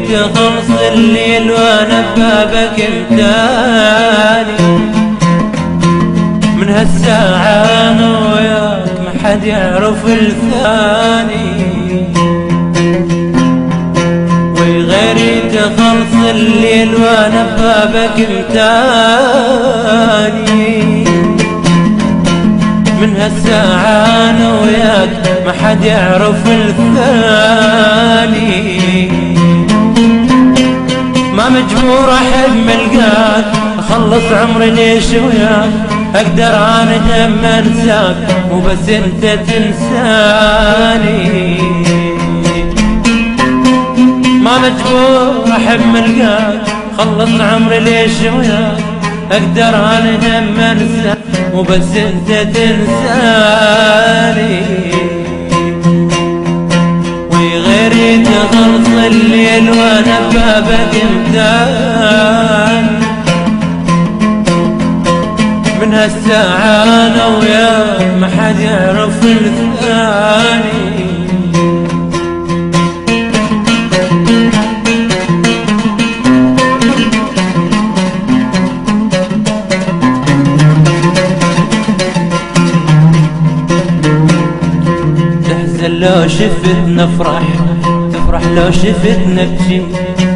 تخلص الليل وانا ببابك انتاني. من هالساعة انا وياك ما حد يعرف الثاني، وغيري تخلص الليل وانا ببابك انتاني. من هالساعة انا وياك ما حد يعرف الثاني. ما مجبور احب ملقاك اخلص عمري ليش وياك، اقدر انا دم انساك مو بس انت تنساني. ما مجبور احب ملقاك اخلص عمري ليش وياك، اقدر انا دم انساك مو بس انت تنساني. وغيري تخلص الليل وانا ببابك انتاني. من هالساعة انا وياك ما حد يعرف الثاني. لو شفتنا افرح، تفرح لو شفتنا بجي،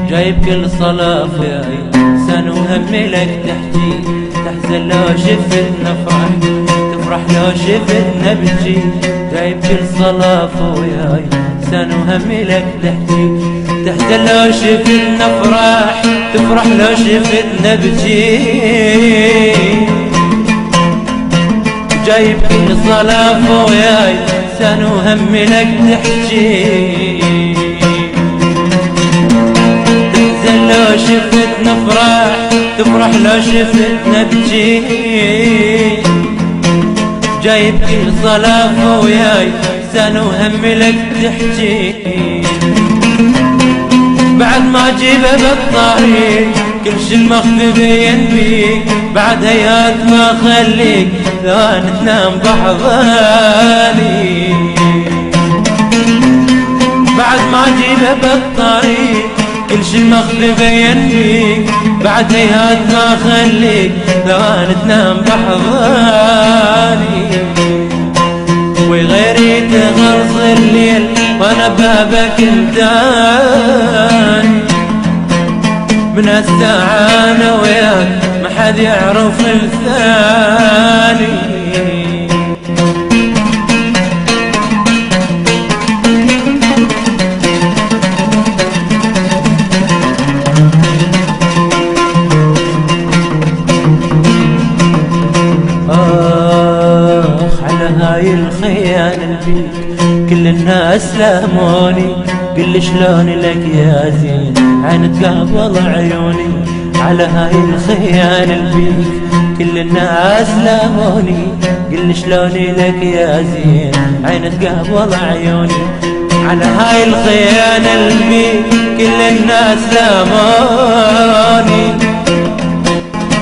جايب كل صلاة وياي سن وهمي لك تحجي. تحزن لو شفتنا افرح، تفرح لو شفتنا بجي، جايب كل صلاة وياي سن وهمي لك تحجي. تحزن لو شفتنا افرح، تفرح لو شفتنا بجي، جايب كل صلاة وياي سن وهمي لك تحجي. تحزن لو شفتنا افرح، تفرح لو شفتنا بجي، جايب كل صلاة وياي سن وهمي لك تحجي. بعد ما اجيبه بالطريق كل شي المخفي بين بيك، بعد هيات ما خليك ثواني تنام بحضاني. بعد ما اجيبه بالطريق كل شي المخفي بين بيك، بعد هيات ما خليك ثواني تنام بحضاني. وغيري تخلص الليل وانا بابك انتاني. من هالساعة انا وياك ما حد يعرف الثاني. على هاي الخيانة البيك كل الناس لاموني، قل شلون لك يا زين عين تقابل عيوني. على هاي الخيانة البيك كل الناس لاموني، قل شلون لك يا زين عين تقابل عيوني. على هاي الخيانة البيك كل الناس لاموني،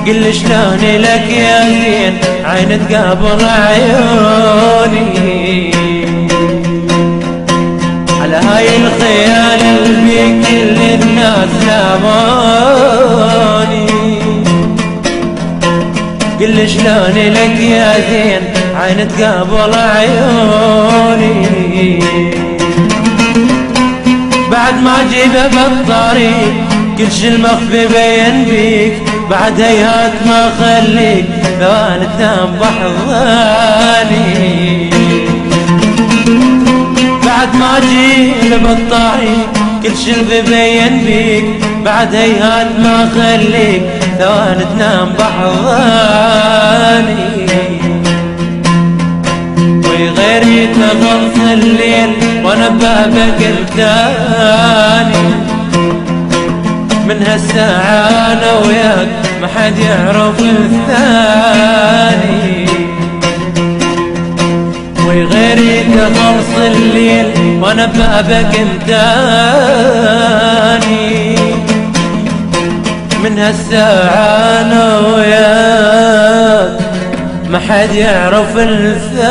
قل شلون لك يا زين عين تقابل عيوني. على هاي الخيال اللي كل الناس لاموني، قل شلون لك يا زين عين تقابل عيوني. بعد ما اجيبه بالطريق كل شي المخفي بين بيك، بعد هيهات ما خليك ثواني تنام بحضاني. بعد ما اجيبه بالطريق كل شي بين بيك، بعد هيهات ما خليك ثواني تنام بحضاني. وغيري تخلص الليل وانا ببابك الثاني. من هالساعة انا وياك ما حد يعرف الثاني. وغيري تخلص الليل وانا ببابك انتاني. من هالساعة انا وياك ما حد يعرف الثاني.